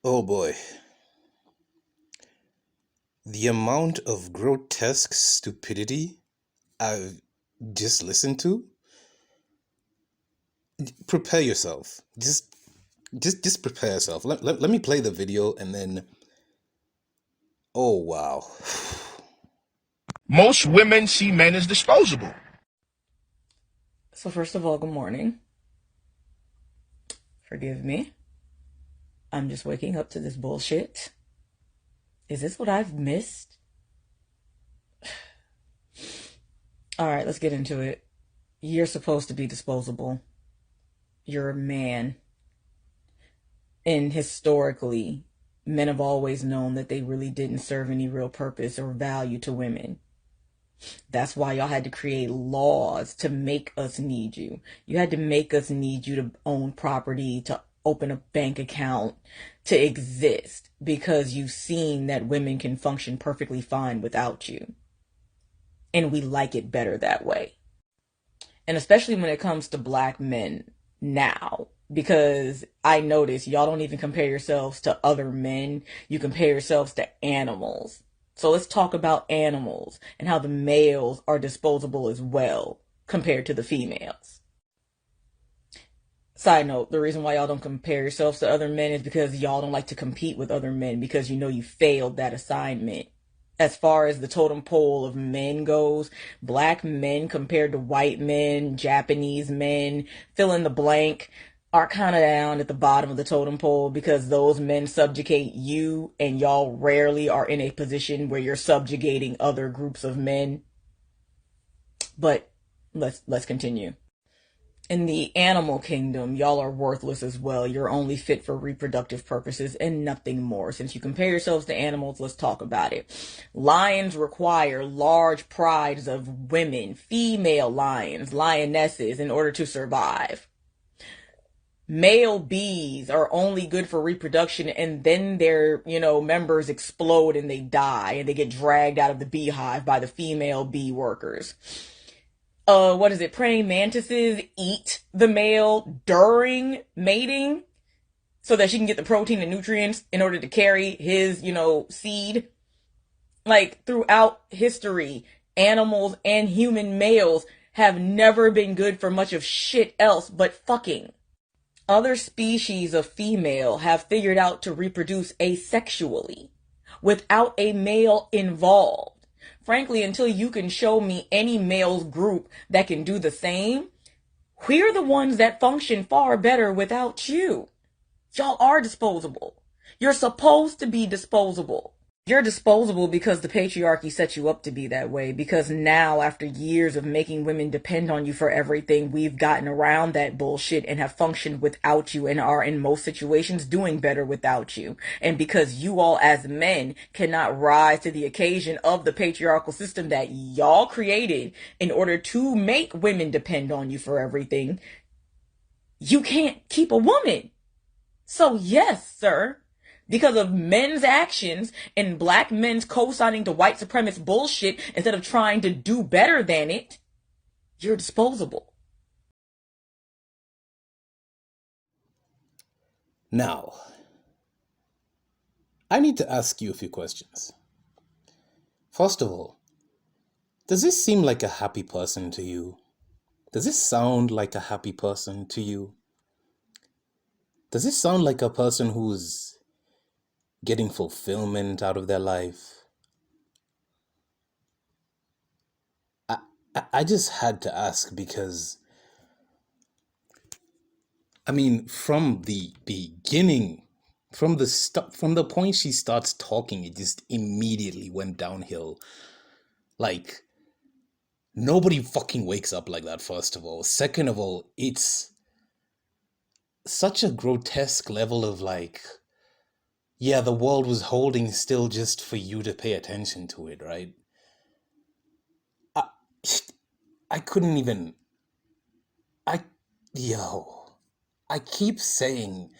Oh boy, the amount of grotesque stupidity I've just listened to. Prepare yourself. Just prepare yourself. Let me play the video and then. Oh wow. Most women see men as disposable. So, first of all, good morning. Forgive me. I'm just waking up to this bullshit. Is this what I've missed? All right, let's get into it. You're supposed to be disposable. You're a man. And historically, men have always known that they really didn't serve any real purpose or value to women. That's why y'all had to create laws to make us need you. You had to make us need you to own property, to open a bank account, to exist, because you've seen that women can function perfectly fine without you. And we like it better that way. And especially when it comes to black men now, because I notice y'all don't even compare yourselves to other men, you compare yourselves to animals. So let's talk about animals and how the males are disposable as well compared to the females. Side note, the reason why y'all don't compare yourselves to other men is because y'all don't like to compete with other men because you know you failed that assignment. As far as the totem pole of men goes, black men compared to white men, Japanese men, fill in the blank, are kind of down at the bottom of the totem pole because those men subjugate you and y'all rarely are in a position where you're subjugating other groups of men. But let's continue. In the animal kingdom, y'all are worthless as well. You're only fit for reproductive purposes and nothing more. Since you compare yourselves to animals, let's talk about it. Lions require large prides of women, female lions, lionesses, in order to survive. Male bees are only good for reproduction, and then their, members explode and they die and they get dragged out of the beehive by the female bee workers. What is it? Praying mantises eat the male during mating so that she can get the protein and nutrients in order to carry his, seed. Like throughout history, animals and human males have never been good for much of shit else but fucking. Other species of female have figured out to reproduce asexually without a male involved. Frankly, until you can show me any male group that can do the same, we're the ones that function far better without you. Y'all are disposable. You're supposed to be disposable. You're disposable because the patriarchy set you up to be that way. Because now, after years of making women depend on you for everything, we've gotten around that bullshit and have functioned without you and are, in most situations, doing better without you. And because you all, as men, cannot rise to the occasion of the patriarchal system that y'all created in order to make women depend on you for everything, you can't keep a woman. So, yes, sir, because of men's actions and black men's co-signing to white supremacist bullshit instead of trying to do better than it, you're disposable. Now, I need to ask you a few questions. First of all, does this seem like a happy person to you? Does this sound like a happy person to you? Does this sound like a person who's getting fulfillment out of their life? I, I just had to ask because, I mean, from the beginning, from the point she starts talking, it just immediately went downhill. Like, nobody fucking wakes up like that, first of all. Second of all, it's such a grotesque level of like, yeah, the world was holding still just for you to pay attention to it, right? I, I couldn't even. I, yo, I keep saying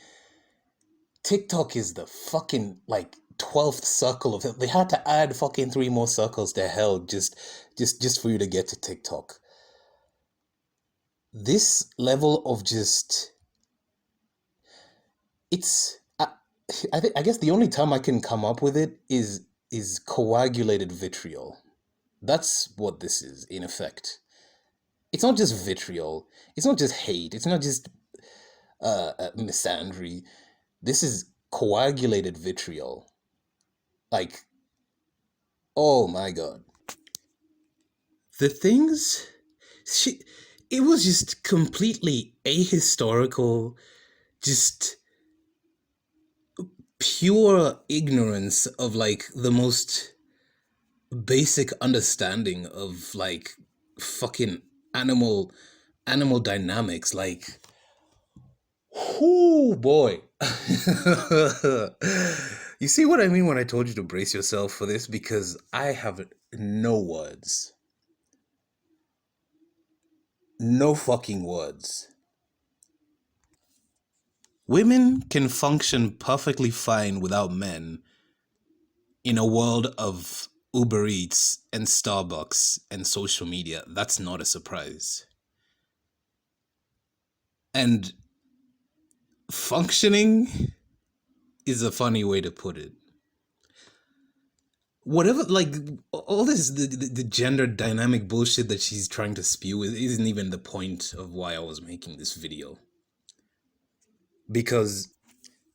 TikTok is the fucking like 12th circle of it. They had to add fucking three more circles to hell just for you to get to TikTok. This level of just it's I guess the only term I can come up with it is coagulated vitriol. That's what this is, in effect. It's not just vitriol. It's not just hate. It's not just misandry. This is coagulated vitriol. Like, oh my god. The things she it was just completely ahistorical, just pure ignorance of like the most basic understanding of like fucking animal dynamics. Like, whoo boy. You see what I mean when I told you to brace yourself for this? Because I have no words. No fucking words. Women can function perfectly fine without men in a world of Uber Eats and Starbucks and social media. That's not a surprise. And functioning is a funny way to put it. Whatever, like, all this, the gender dynamic bullshit that she's trying to spew isn't even the point of why I was making this video. Because,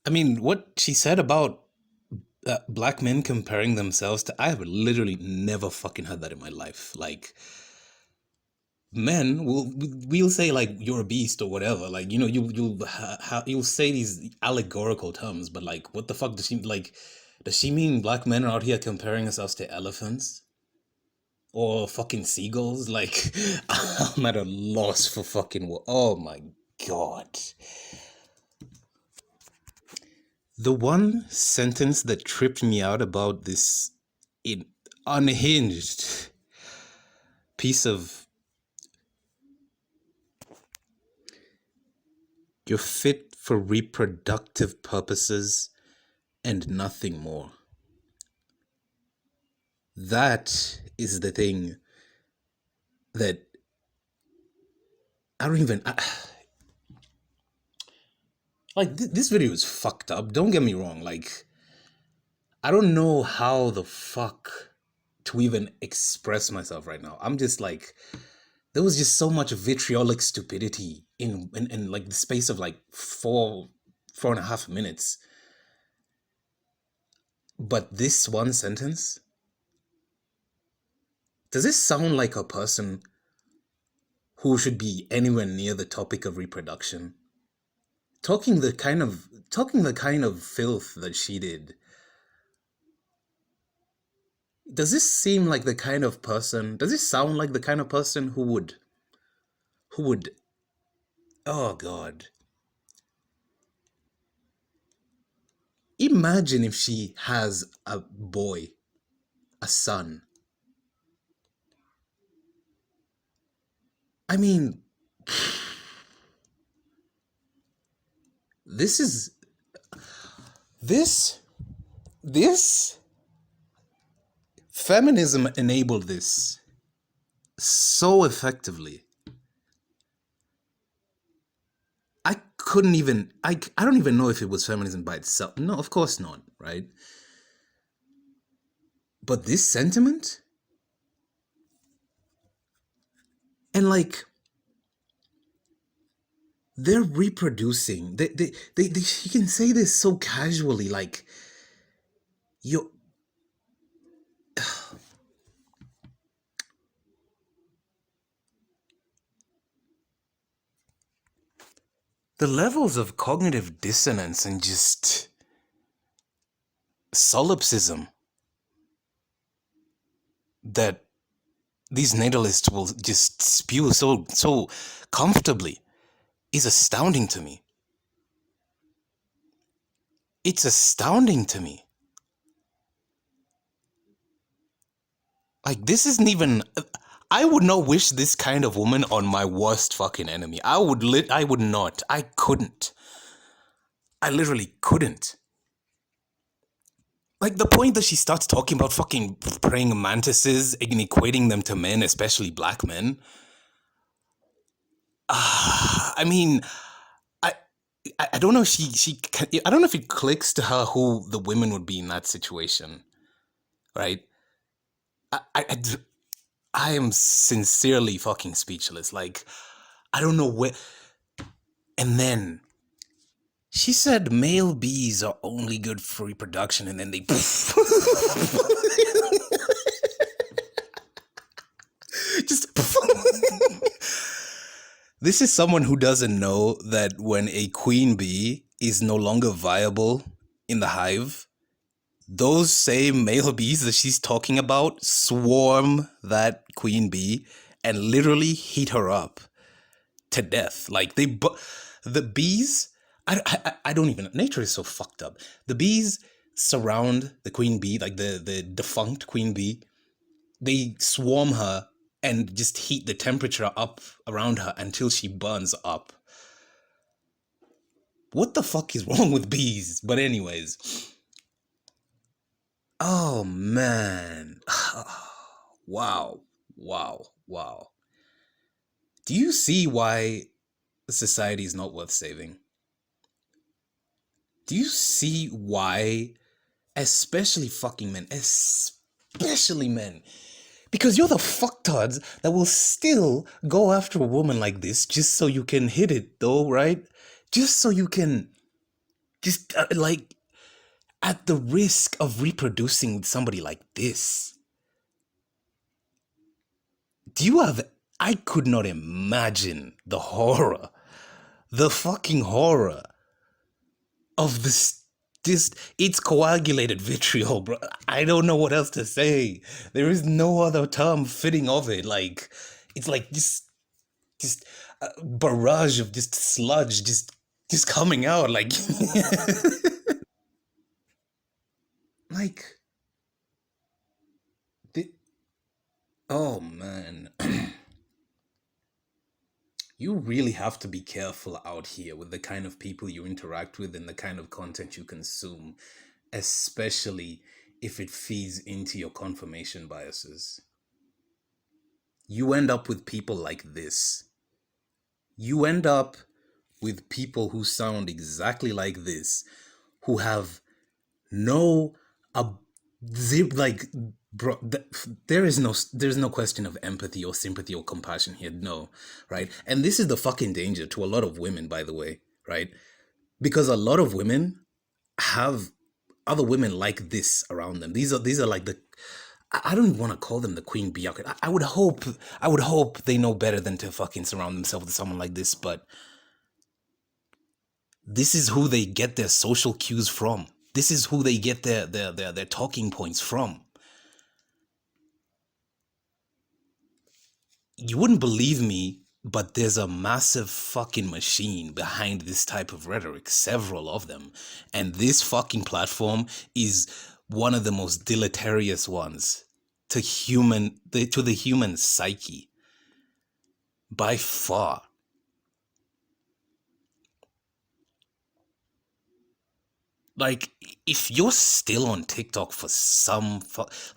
I mean, what she said about black men comparing themselves to, I have literally never fucking heard that in my life. Like, men we'll say like you're a beast or whatever, like, you know, you'll say these allegorical terms, but like, what the fuck does she, like, does she mean black men are out here comparing themselves to elephants or fucking seagulls? Like, I'm at a loss for fucking oh my god. The one sentence that tripped me out about this unhinged piece of, you're fit for reproductive purposes and nothing more. That is the thing that I don't even... like, this video is fucked up. Don't get me wrong. Like, I don't know how the fuck to even express myself right now. I'm just like... there was just so much vitriolic stupidity in like the space of like 4.5 minutes. But this one sentence, does this sound like a person who should be anywhere near the topic of reproduction? Talking the kind of filth that she did. Does this seem like the kind of person, does this sound like the kind of person who would, oh god. Imagine if she has a boy, a son. I mean, this feminism enabled this so effectively. I don't even know if it was feminism by itself. No, of course not, right? But this sentiment, and like, they're reproducing. They you can say this so casually, like, you. The levels of cognitive dissonance and just solipsism that these natalists will just spew so comfortably is astounding to me. It's astounding to me. Like, this isn't even... I would not wish this kind of woman on my worst fucking enemy. I would not. I couldn't. I literally couldn't. Like, the point that she starts talking about fucking praying mantises and equating them to men, especially black men. I mean, I don't know if I don't know if it clicks to her who the women would be in that situation, right? I, I, I d- I am sincerely fucking speechless. Like, I don't know where. And then she said male bees are only good for reproduction, and then they just. This is someone who doesn't know that when a queen bee is no longer viable in the hive, those same male bees that she's talking about swarm that queen bee and literally heat her up to death. Like the bees, I don't even. Nature is so fucked up. The bees surround the queen bee, like the defunct queen bee. They swarm her and just heat the temperature up around her until she burns up. What the fuck is wrong with bees? But anyways, oh man, wow, wow. Do you see why society is not worth saving? Do you see why, especially fucking men, especially men? Because you're the fucktards that will still go after a woman like this just so you can hit it, though, right? Just so you can, just like, at the risk of reproducing with somebody like this. Do you have. I could not imagine the horror, the fucking horror of this it's coagulated vitriol, bro. I don't know what else to say. There is no other term fitting of it. Like, it's like just a barrage of just sludge just coming out, like like the, oh man. You really have to be careful out here with the kind of people you interact with and the kind of content you consume, especially if it feeds into your confirmation biases. You end up with people like this. You end up with people who sound exactly like this, who have no like, bro, there's no question of empathy or sympathy or compassion here, no, right? And this is the fucking danger to a lot of women, by the way, right? Because a lot of women have other women like this around them. These are like the, I don't want to call them the queen bee. I would hope they know better than to fucking surround themselves with someone like this, but this is who they get their social cues from. This is who they get their talking points from. You wouldn't believe me, but there's a massive fucking machine behind this type of rhetoric, several of them. And this fucking platform is one of the most deleterious ones to the human psyche by far. Like, if you're still on TikTok for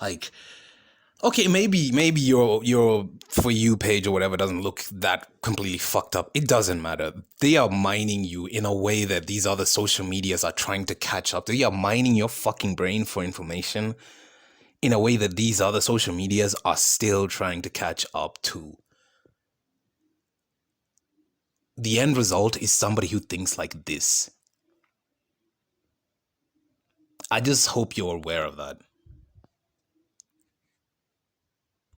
like, okay, maybe your For You page or whatever doesn't look that completely fucked up. It doesn't matter. They are mining you in a way that these other social medias are trying to catch up. They are mining your fucking brain for information in a way that these other social medias are still trying to catch up to. The end result is somebody who thinks like this. I just hope you're aware of that.